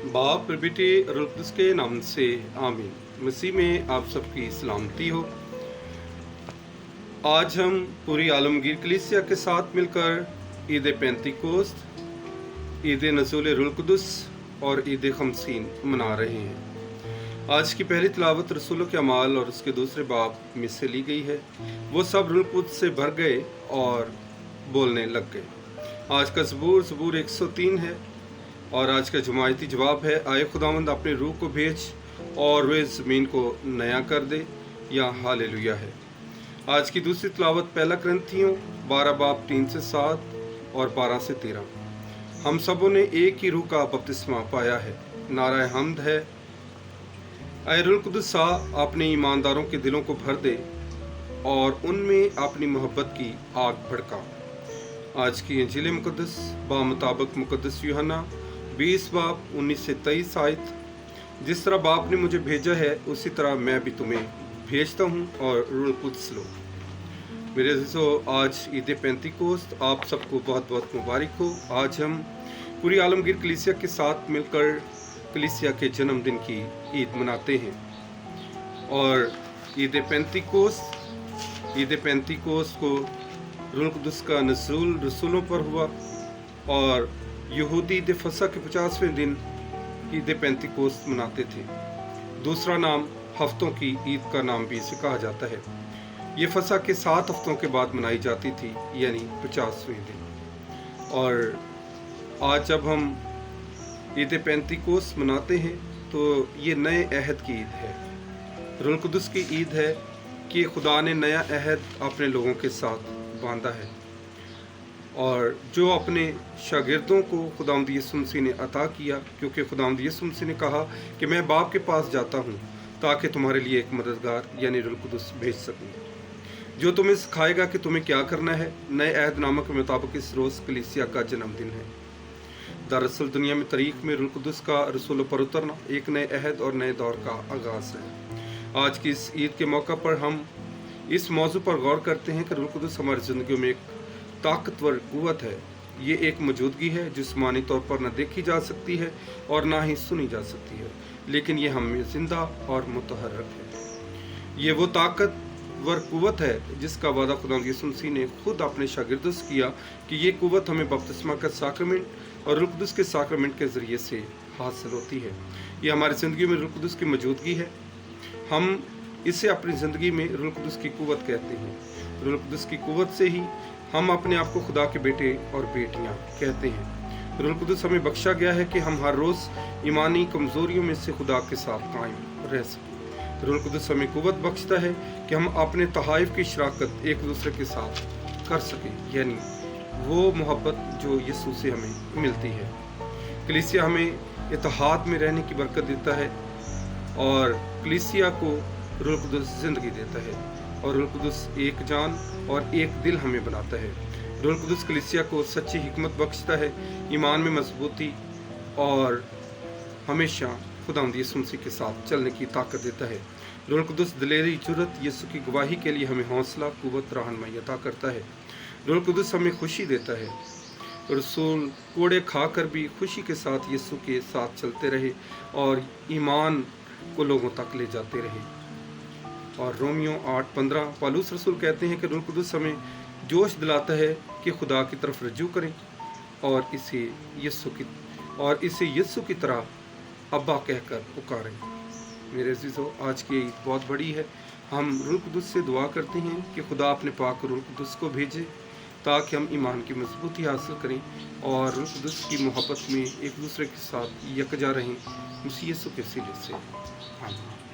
बाप और बेटे रूह कुद्दुस के नाम से आमीन। मसीह में आप सबकी सलामती हो। आज हम पूरी आलमगीर कलीसिया के साथ मिलकर ईद पेंतीकोस्त, ईद नज़ुल रूह कुद्दुस और ईद खमसीन मना रहे हैं। आज की पहली तिलावत रसूलों के अमाल और उसके दूसरे बाब में से ली गई है। वो सब रूह कुद्दुस से भर गए और बोलने लग गए। आज का ज़बूर 103 है और आज का जुमायती जवाब है, आए खुदावंद अपने रूह को भेज और वे ज़मीन को नया कर दे, या हालेलुया है। आज की दूसरी तिलावत पहला करंथियों 12 बाब 3 से 7 और 12 से 13। हम सबों ने एक ही रूह का बपतिस्मा पाया है। नाराए हम्द है। आए रूह कुद्दुस अपने ईमानदारों के दिलों को भर दे और उनमें अपनी मोहब्बत की आग भड़का। आज की इंजील मुक़द्दस बामुताबिक मुक़द्दस यूहन्ना 20 बाब 19 से 23 आयत। जिस तरह बाप ने मुझे भेजा है उसी तरह मैं भी तुम्हें भेजता हूँ, और रूह कुद्दुस लो। मेरे अज़ीज़ों, आज ईद पेंतीकोस्त आप सबको बहुत बहुत मुबारक हो। आज हम पूरी आलमगीर कलीसिया के साथ मिलकर कलीसिया के जन्मदिन की ईद मनाते हैं। और ईद पेंतीकोस्त को रूह कुद्दुस का नज़ूल रसूलों पर हुआ, और यहूदी ईद फसह के 50वें दिन ईद पेंतीकोस्त मनाते थे। दूसरा नाम हफ्तों की ईद का नाम भी इसे कहा जाता है। ये फसह के 7 हफ्तों के बाद मनाई जाती थी, यानी 50वें दिन। और आज जब हम ईद पेंतीकोस्त मनाते हैं तो ये नए अहद की ईद है। रूह कुद्दुस की ईद है कि खुदा ने नया अहद अपने लोगों के साथ बांधा है, और जो अपने शागिर्दों को खुदावंद यीशु मसीह ने अता किया, क्योंकि खुदावंद यीशु मसीह ने कहा कि मैं बाप के पास जाता हूँ ताकि तुम्हारे लिए एक मददगार यानी रूह कुद्दुस भेज सकूँ, जो तुम्हें सिखाएगा कि तुम्हें क्या करना है। नए अहद नामा के मुताबिक इस रोज़ कलीसिया का जन्मदिन है। दरअसल दुनिया में तारीख में रूह कुद्दुस का रसूलों पर उतरना एक नए अहद और नए दौर का आगाज़ है। आज की इस ईद के मौका पर हम इस मौजू पर गौर करते हैं कि रूह कुद्दुस हमारी ज़िंदगी में एक ताकतवर कुव्वत है। ये एक मौजूदगी है जो जिस्मानी तौर पर न देखी जा सकती है और ना ही सुनी जा सकती है, लेकिन ये हमें जिंदा और मुतहर्रिक है। ये वो ताकतवर कुव्वत है जिसका वादा खुदा यीशु मसीह ने खुद अपने शागिर्दों से किया कि ये कुव्वत हमें बपतिस्मा का साक्रमेंट और रूह कुद्दुस के साक्रमेंट के ज़रिए से हासिल होती है। ये हमारी ज़िंदगी में रूह कुद्दुस की मौजूदगी है। हम इसे अपनी ज़िंदगी में रूह कुद्दुस की कुव्वत कहते हैं। रूह कुद्दुस की कुव्वत से ही हम अपने आप को खुदा के बेटे और बेटियां कहते हैं। रूह कुद्दुस हमें बख्शा गया है कि हम हर रोज़ ईमानी कमज़ोरियों में से खुदा के साथ कायम रह सकें। रूह कुद्दुस हमें कुव्वत बख्शता है कि हम अपने तहाइफ की शराकत एक दूसरे के साथ कर सकें, यानी वो मोहब्बत जो यीशु से हमें मिलती है। कलीसिया हमें इत्तेहाद में रहने की बरकत देता है, और कलीसिया को रूह कुद्दुस ज़िंदगी देता है, और रूह कुद्दुस एक जान और एक दिल हमें बनाता है। रूह कुद्दुस कलीसिया को सच्ची हिकमत बख्शता है, ईमान में मजबूती, और हमेशा खुदावंद यीशु मसीह के साथ चलने की ताकत देता है। रूह कुद्दुस दिलेरी, जुर्रत, यीशु की गवाही के लिए हमें हौसला, कुव्वत, रहनुमाई अता करता है। रूह कुद्दुस हमें खुशी देता है। रसूल कोड़े खाकर भी खुशी के साथ यीशु के साथ चलते रहे और ईमान को लोगों तक ले जाते रहे। और रोमियो 8:15 पौलुस रसूल कहते हैं कि रूह कुद्दुस हमें जोश दिलाता है कि खुदा की तरफ रजू करें और इसे यीशु की तरह अब्बा कहकर पुकारें। मेरे अज़ीज़ों, आज की ईद बहुत बड़ी है। हम रूह कुद्दुस से दुआ करते हैं कि खुदा अपने पाक रूह कुद्दुस को भेजे ताकि हम ईमान की मजबूती हासिल करें और रूह कुद्दुस की मोहब्बत में एक दूसरे के साथ यकजा रहें, मसीह यीशु के वसीले से। आमीन।